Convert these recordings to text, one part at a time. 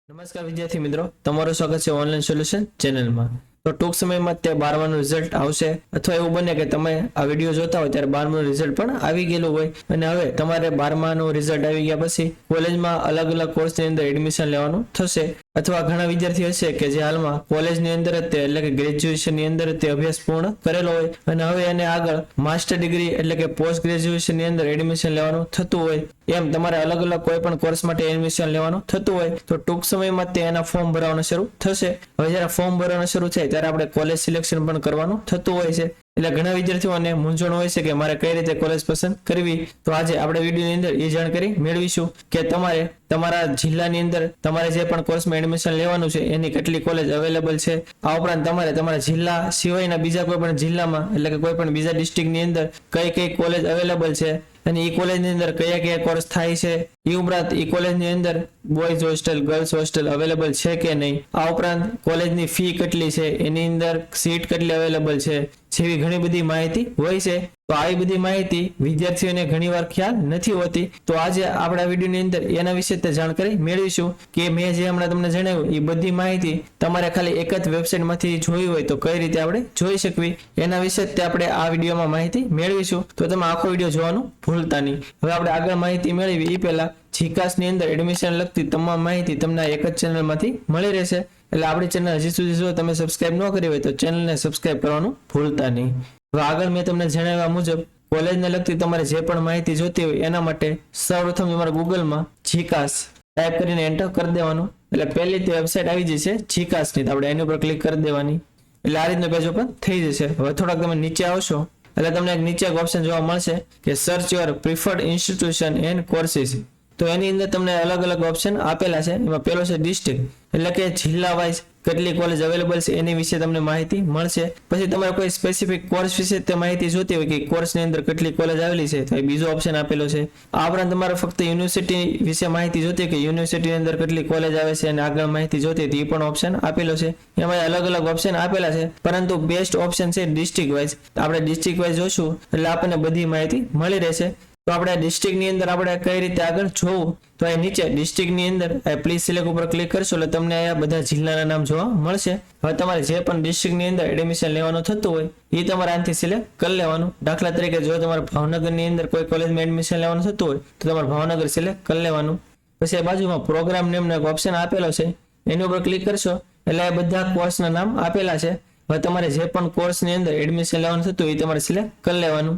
નમસ્કાર વિદ્યાર્થી મિત્રો, તમારું સ્વાગત છે ઓનલાઈન સોલ્યુશન ચેનલમાં। તો ટૂંક સમયમાં તે 12માનું રિઝલ્ટ આવશે અથવા એવું બને કે તમે આ વિડીયો જોતા હોય ત્યારે 12માનું રિઝલ્ટ પણ આવી ગયેલું હોય અને હવે તમારે 12માનું રિઝલ્ટ આવી ગયા પછી કોલેજમાં અલગ અલગ કોર્સની અંદર એડમિશન લેવાનું થશે અથવા ઘણા વિદ્યાર્થીઓ હશે કે જે હાલમાં કોલેજની અંદર જ તે એટલે કે ગ્રેજ્યુએશનની અંદર તે અભ્યાસ પૂર્ણ કરેલો હોય અને હવે એને આગળ માસ્ટર ડિગ્રી એટલે કે પોસ્ટ ગ્રેજ્યુએશનની અંદર એડમિશન લેવાનું થતું હોય, એમ તમારે અલગ અલગ કોઈ પણ કોર્સ માટે એડમિશન લેવાનું થતું હોય તો ટૂંક સમયમાં તે એના ફોર્મ ભરવાનું શરૂ થશે। હવે જ્યારે ફોર્મ ભરવાનું શરૂ થાય ત્યારે આપણે કોલેજ સિલેક્શન પણ કરવાનું થતું હોય છે, એટલે ઘણા વિદ્યાર્થીઓને મૂંઝવણ હોય છે કે મારે કઈ રીતે કોલેજ પસંદ કરવી। તો આજે આપણે વિડીયોની અંદર એ જાણકારી મેળવીશું કે તમારે તમારા જિલ્લાની અંદર તમારે જે પણ કોર્સમાં એડમિશન લેવાનું છે એની કેટલી કોલેજ અવેલેબલ છે। આ ઉપરાંત તમારે તમારા જિલ્લા સિવાયના બીજા કોઈ પણ જિલ્લામાં એટલે કે કોઈ પણ બીજા ડિસ્ટ્રિક્ટની અંદર કઈ કઈ કોલેજ અવેલેબલ છે અને એ કોલેજની અંદર કયા કયા કોર્સ થાય છે, એ ઉપરાંત એ કોલેજની અંદર boys hostel girls hostel available છે કે નહીં, આ ઉપરાંત કોલેજની ફી કેટલી છે, એની અંદર સીટ કેટલી અવેલેબલ છે જેવી ઘણી બધી માહિતી હોય છે। તો આવી બધી માહિતી વિદ્યાર્થીઓને ઘણીવાર ખ્યાલ નથી હોતી, તો આજે આપણા વિડીયોની અંદર એના વિશે તે જાણકારી મેળવીશું કે મેં જે હમણાં તમને જણાવ્યું એ બધી માહિતી તમારે ખાલી એક જ વેબસાઇટમાંથી જોઈ હોય તો કઈ રીતે આપણે જોઈ શકવી એના વિશે તે આપણે આ વિડીયોમાં માહિતી મેળવીશું। તો તમે આખો વિડીયો જોવાનું ભૂલતા નહીં। હવે આપણે આગળ માહિતી મેળવી એ પહેલા જીકાસની અંદર એડમિશન લગતી તમામ માહિતી તમને એક જ ચેનલમાંથી મળી રહેશે, એટલે આપણી ચેનલ હજી સુધી જો તમે સબસ્ક્રાઇબ ન કરી હોય તો ચેનલને સબસ્ક્રાઇબ કરવાનું ભૂલતા નહીં। હવે આગળ મેં તમને જણાવ્યા મુજબ કોલેજને લગતી તમારે જે પણ માહિતી જોતી હોય એના માટે સૌપ્રથમ તમારે ગૂગલમાં જીકાસ ટાઈપ કરીને એન્ટર કરી દેવાનું, એટલે પહેલી તે વેબસાઇટ આવી જશે જીકાસની, તો આપણે એની ઉપર ક્લિક કરી દેવાની, એટલે આ રીતનો પેજ ઓપન થઈ જશે। હવે થોડાક તમે નીચે આવશો એટલે તમને એક નીચે એક ઓપ્શન જોવા મળશે કે search your preferred institution and courses, તો એની અંદર તમને અલગ અલગ ઓપ્શન આપેલા છે। એમાં પહેલો છે ડિસ્ટ્રિક્ટ એટલે કે જિલ્લા વાઇઝ કેટલી કોલેજ અવેલેબલ છે એની વિશે તમને માહિતી મળશે। પછી તમારે કોઈ સ્પેસિફિક કોર્સ વિશે તે માહિતી જોતી હોય કે કોર્સની અંદર કેટલી કોલેજ આવેલી છે તો એ બીજો ઓપ્શન આપેલો છે। આ ઉપરાંત તમારે ફક્ત યુનિવર્સિટી વિશે માહિતી જોતી હોય કે યુનિવર્સિટીની અંદર કેટલી કોલેજ આવે છે અને આગળ માહિતી જોતી હોય તો એ પણ ઓપ્શન આપેલો છે। એમાં અલગ અલગ ઓપ્શન આપેલા છે, પરંતુ બેસ્ટ ઓપ્શન છે ડિસ્ટ્રિક્ટ વાઇઝ। આપણે ડિસ્ટ્રિક્ટ વાઇઝ જોશું એટલે આપણને બધી માહિતી મળી રહેશે। તો આપણે ડિસ્ટ્રિક્ટની અંદર આપણે કઈ રીતે આગળ જોવું તો અહીં નીચે ડિસ્ટ્રિક્ટની અંદર પ્લીઝ સિલેક્ટ ઉપર ક્લિક કરશો એટલે તમને આ બધા જિલ્લાના નામ જોવા મળશે। હવે તમારે જે પણ ડિસ્ટ્રિક્ટની અંદર એડમિશન લેવાનું થતું હોય એ તમારે આનાથી સિલેક્ટ કરી લેવાનું। દાખલા તરીકે જો તમારે ભાવનગરની અંદર કોઈ કોલેજમાં એડમિશન લેવાનું થતું હોય તો તમારે ભાવનગર સિલેક્ટ કરી લેવાનું। પછી આ બાજુમાં પ્રોગ્રામ નેમનો એક ઓપ્શન આપેલો છે, એની ઉપર ક્લિક કરશો એટલે આ બધા કોર્સના નામ આપેલા છે। હવે તમારે જે પણ કોર્સની અંદર એડમિશન લેવાનું થતું હોય એ તમારે સિલેક્ટ કરી લેવાનું।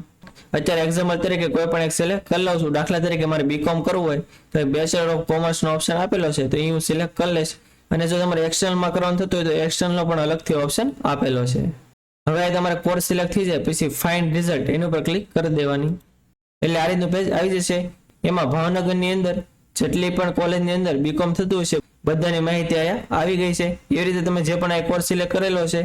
અત્યારે એક્ઝામ્પલ તરીકે કોઈ પણ એક સિલેક્ટ કરી લઉં છું, દાખલા તરીકે મારે બીકોમ કરવું હોય તો બેચલર ઓફ કોમર્સ નો ઓપ્શન આપેલો છે તો એ હું સિલેક્ટ કરી લઈશ, અને જો તમારે એક્સટર્નલમાં કરવાનું થતું હોય તો એક્સટર્નલનો પણ અલગથી ઓપ્શન આપેલો છે। હવે તમારે કોર્સ સિલેક્ટ થઈ જાય પછી ફાઇન્ડ રિઝલ્ટ એની ઉપર ક્લિક કરી દેવાની, એટલે આ રીતનું પેજ આવી જશે। એમાં ભાવનગરની અંદર જેટલી પણ કોલેજની અંદર બીકોમ થતું હશે બધાની માહિતી અહીંયા આવી ગઈ છે। એવી રીતે તમે જે પણ આ કોર્સ સિલેક્ટ કરેલો છે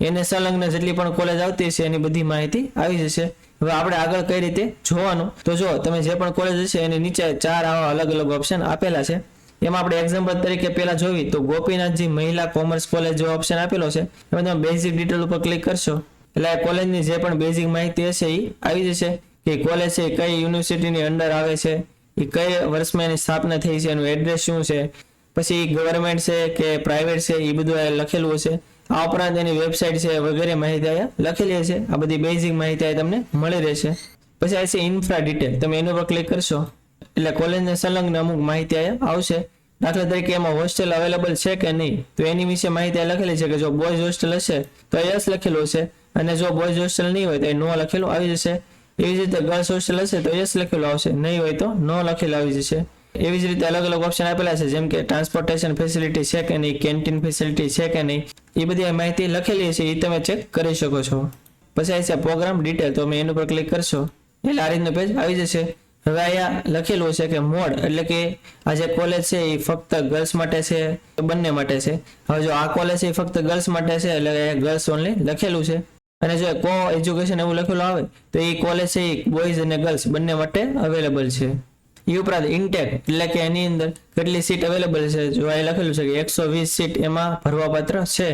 એને સંલગ્ન જેટલી પણ કોલેજ આવતી હશે એની બધી માહિતી આવી જશે। હવે આપણે આગળ કઈ રીતે જોવાનું તો જો તમે જે પણ કોલેજ હશે એની નીચે 4 આવા અલગ અલગ ઓપ્શન આપેલા છે। એમાં આપણે એક્ઝામ્પલ તરીકે પહેલા જોવી તો ગોપીનાથજી મહિલા કોમર્સ કોલેજ જે ઓપ્શન આપેલો છે એમાં તમે બેઝિક ડિટેલ ઉપર ક્લિક કરશો એટલે આ કોલેજની જે પણ બેઝિક માહિતી હશે એ આવી જશે કે કોલેજ છે કઈ યુનિવર્સિટીની અંડર આવે છે, એ કઈ વર્ષમાં એની સ્થાપના થઈ છે, એનું એડ્રેસ શું છે, પછી ગવર્મેન્ટ છે કે પ્રાઇવેટ છે એ બધું લખેલું હશે। આ ઉપરાંત એની વેબસાઇટ છે વગેરે માહિતી અહીંયા લખેલી હશે। આ બધી બેઝિક માહિતી તમને મળી રહેશે। પછી આ છે ઇન્ફ્રા ડિટેલ, તમે એના પર ક્લિક કરશો એટલે કોલેજને સંલગ્ન અમુક માહિતી અહીંયા આવશે। દાખલા તરીકે એમાં હોસ્ટેલ અવેલેબલ છે કે નહીં તો એની વિશે માહિતી લખેલી છે કે જો બોયઝ હોસ્ટેલ હશે તો યસ લખેલું હશે, અને જો બોયઝ હોસ્ટેલ નહીં હોય તો એ નો લખેલું આવી જશે। એવી જ રીતે ગર્લ્સ હોસ્ટેલ હશે તો યસ લખેલું આવશે, નહીં હોય તો નો લખેલું આવી જશે। એવી જ રીતે અલગ અલગ ઓપ્શન આપેલા છે જેમ કે ટ્રાન્સપોર્ટેશન ફેસિલિટી છે કે નહીં, કેન્ટીન ફેસિલિટી છે કે નહીં, એ બધી માહિતી લખેલી છે એ તમે ચેક કરી શકો છો। પછી આ છે પ્રોગ્રામ ડિટેલ, તો તમે એના પર ક્લિક કરશો એટલે આ રીતનું પેજ આવી જશે। હવે અહીંયા લખેલું છે કે મોડ એટલે કે આ જે કોલેજ છે એ ફક્ત ગર્લ્સ માટે છે બંને માટે છે। હવે જો આ કોલેજ છે એ ફક્ત ગર્લ્સ માટે છે એટલે ગર્લ્સ ઓનલી લખેલું છે, અને જો કો એજ્યુકેશન એવું લખેલું આવે તો એ કોલેજ છે એ બોયઝ અને ગર્લ્સ બંને માટે અવેલેબલ છે। એ ઉપરાંત ઇન્ટેક એટલે કે એની અંદર કેટલી સીટ અવેલેબલ છે જો આ લખેલું છે કે 120 સીટ એમાં ભરવાપાત્ર છે।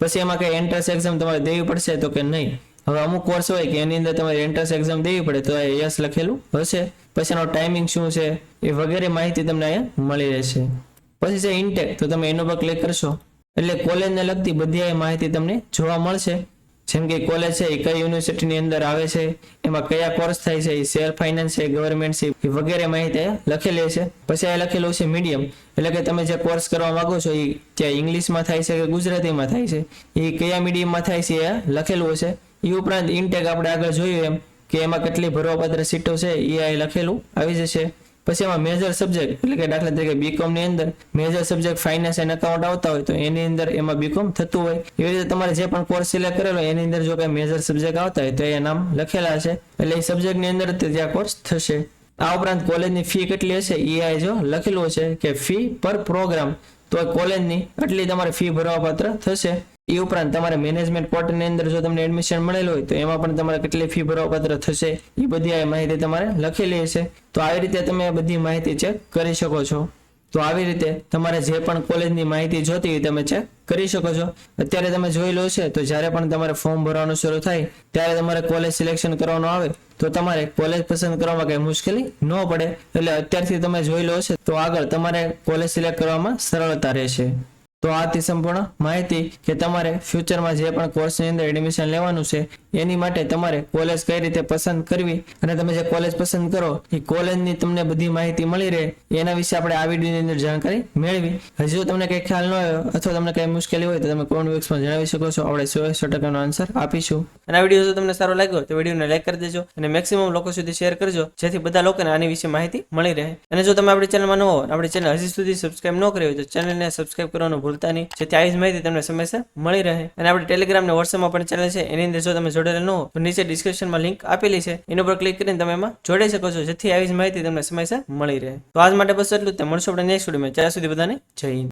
પછી એમાં કઈ એન્ટ્રન્સ એક્ઝામ તમારે દેવી પડશે તો કે નહીં। હવે અમુક કોર્સ હોય કે એની અંદર તમારે એન્ટ્રન્સ એક્ઝામ દેવી પડે તો યસ લખેલું હશે। પછી એનો ટાઈમિંગ શું છે એ વગેરે માહિતી તમને અહીંયા મળી રહેશે। પછી છે ઇન્ટેક, તો તમે એના પર ક્લિક કરશો એટલે કોલેજને લગતી બધી આ માહિતી તમને જોવા મળશે. જેમ કે કોલેજ છે એ કઈ યુનિવર્સિટીની અંદર આવે છે, એમાં કયા કોર્સ થાય છે, એ સેલ્ફ ફાઇનાન્સ છે, ગવર્મેન્ટ છે, એ વગેરે માહિતી લખેલી છે. પછી આ લખેલું છે મીડિયમ, એટલે કે તમે જે કોર્સ કરવા માંગો છો એ ત્યાં ઇંગ્લિશમાં થાય છે કે ગુજરાતીમાં થાય છે, એ કયા મીડિયમમાં થાય છે એ લખેલું હશે. એ ઉપરાંત ઇન્ટેક આપણે આગળ જોયું એમ કે એમાં કેટલી ભરવાપાત્ર સીટો છે એ લખેલું આવી જશે. પછી એમાં મેજર સબ્જેક્ટ, એટલે કે દાખલા તરીકે બીકોમ ની અંદર major subject finance and account આવતા હોય તો એની અંદર એમાં બીકોમ થતું હોય. એવી રીતે તમારે જે પણ કોર્સ સિલેક્ટ કરેલો હોય એની અંદર જો કઈ મેજર સબ્જેક્ટ આવતા હોય તો એ નામ લખેલા હશે, એટલે એ સબ્જેક્ટની અંદર ત્યાં કોર્સ થશે. આ ઉપરાંત કોલેજની ફી કેટલી હશે એ જો લખેલું છે કે ફી પર પ્રોગ્રામ, તો કોલેજની આટલી તમારે ફી ભરવાપાત્ર થશે. એ ઉપરાંત તમારે મેનેજમેન્ટ કોટાની અંદર જો તમને એડમિશન મળેલું હોય તો એમાં પણ તમારે કેટલી ફી ભરવાપાત્ર થશે એ બધી આ માહિતી તમારે લખેલી હશે. તો આવી રીતે તમે બધી માહિતી ચેક કરી શકો છો. તો આવી રીતે તમારે જે પણ કોલેજની માહિતી જોતી હોય તમે ચેક કરી શકો છો. અત્યારે તમે જોઈ લો છે તો જ્યારે પણ તમારે ફોર્મ ભરવાનું શરૂ થાય ત્યારે તમારે કોલેજ સિલેક્શન કરવાનું આવે તો તમારે કોલેજ પસંદ કરવામાં કઈ મુશ્કેલી ન પડે. એટલે અત્યારથી તમે જોઈ લો છે તો આગળ તમારે કોલેજ સિલેક્ટ કરવામાં સરળતા રહેશે. તો આ હતી સંપૂર્ણ માહિતી કે તમારે ફ્યુચરમાં જે પણ કોર્સની અંદર એડમિશન લેવાનું છે એની માટે તમારે કોલેજ કઈ રીતે પસંદ કરવી અને તમે જે કોલેજ પસંદ કરો એ કોલેજની તમને બધી માહિતી મળી રહે એના વિશે આપણે આ વિડીયોની અંદર જાણકારી મેળવી. હજી જો તમને કંઈ ખ્યાલ ન આવ્યો અથવા તમને કંઈ મુશ્કેલી હોય તો તમે કોમેન્ટ બોક્સમાં જણાવી શકો છો, આપણે 100% આન્સર આપીશું. અને આ વિડીયો જો તમને સારો લાગ્યો તો વિડીયોને લાઈક કરી દેજો અને મેક્સિમમ લોકો સુધી શેર કરજો જેથી બધા લોકોને આની વિશે માહિતી મળી રહે. અને જો તમે આપણી ચેનલમાં ન હો, આપણી ચેનલ હજી સુધી સબસ્ક્રાઇબ ન કરી હોય તો ચેનલને સબસ્ક્રાઇબ કરવાનું ભૂલતા નહીં, જેથી આવી જ માહિતી તમને સમયસર મળી રહે. અને આપણે ટેલિગ્રામ ને વોટ્સએપમાં પણ ચેનલ છે, એની અંદર જો તમે જોડેલા ન હો તો નીચે ડિસ્ક્રિપ્શનમાં લિંક આપેલી છે, એના પર ક્લિક કરીને તમે એમાં જોડાઈ શકો છો, જેથી આવી જ માહિતી તમને સમયસર મળી રહે. તો આજ માટે બસ એટલું જ. મળશું આપણે નેક્સ્ટ વિડીયોમાં. ત્યાં સુધી બધાને જય હિન્દ.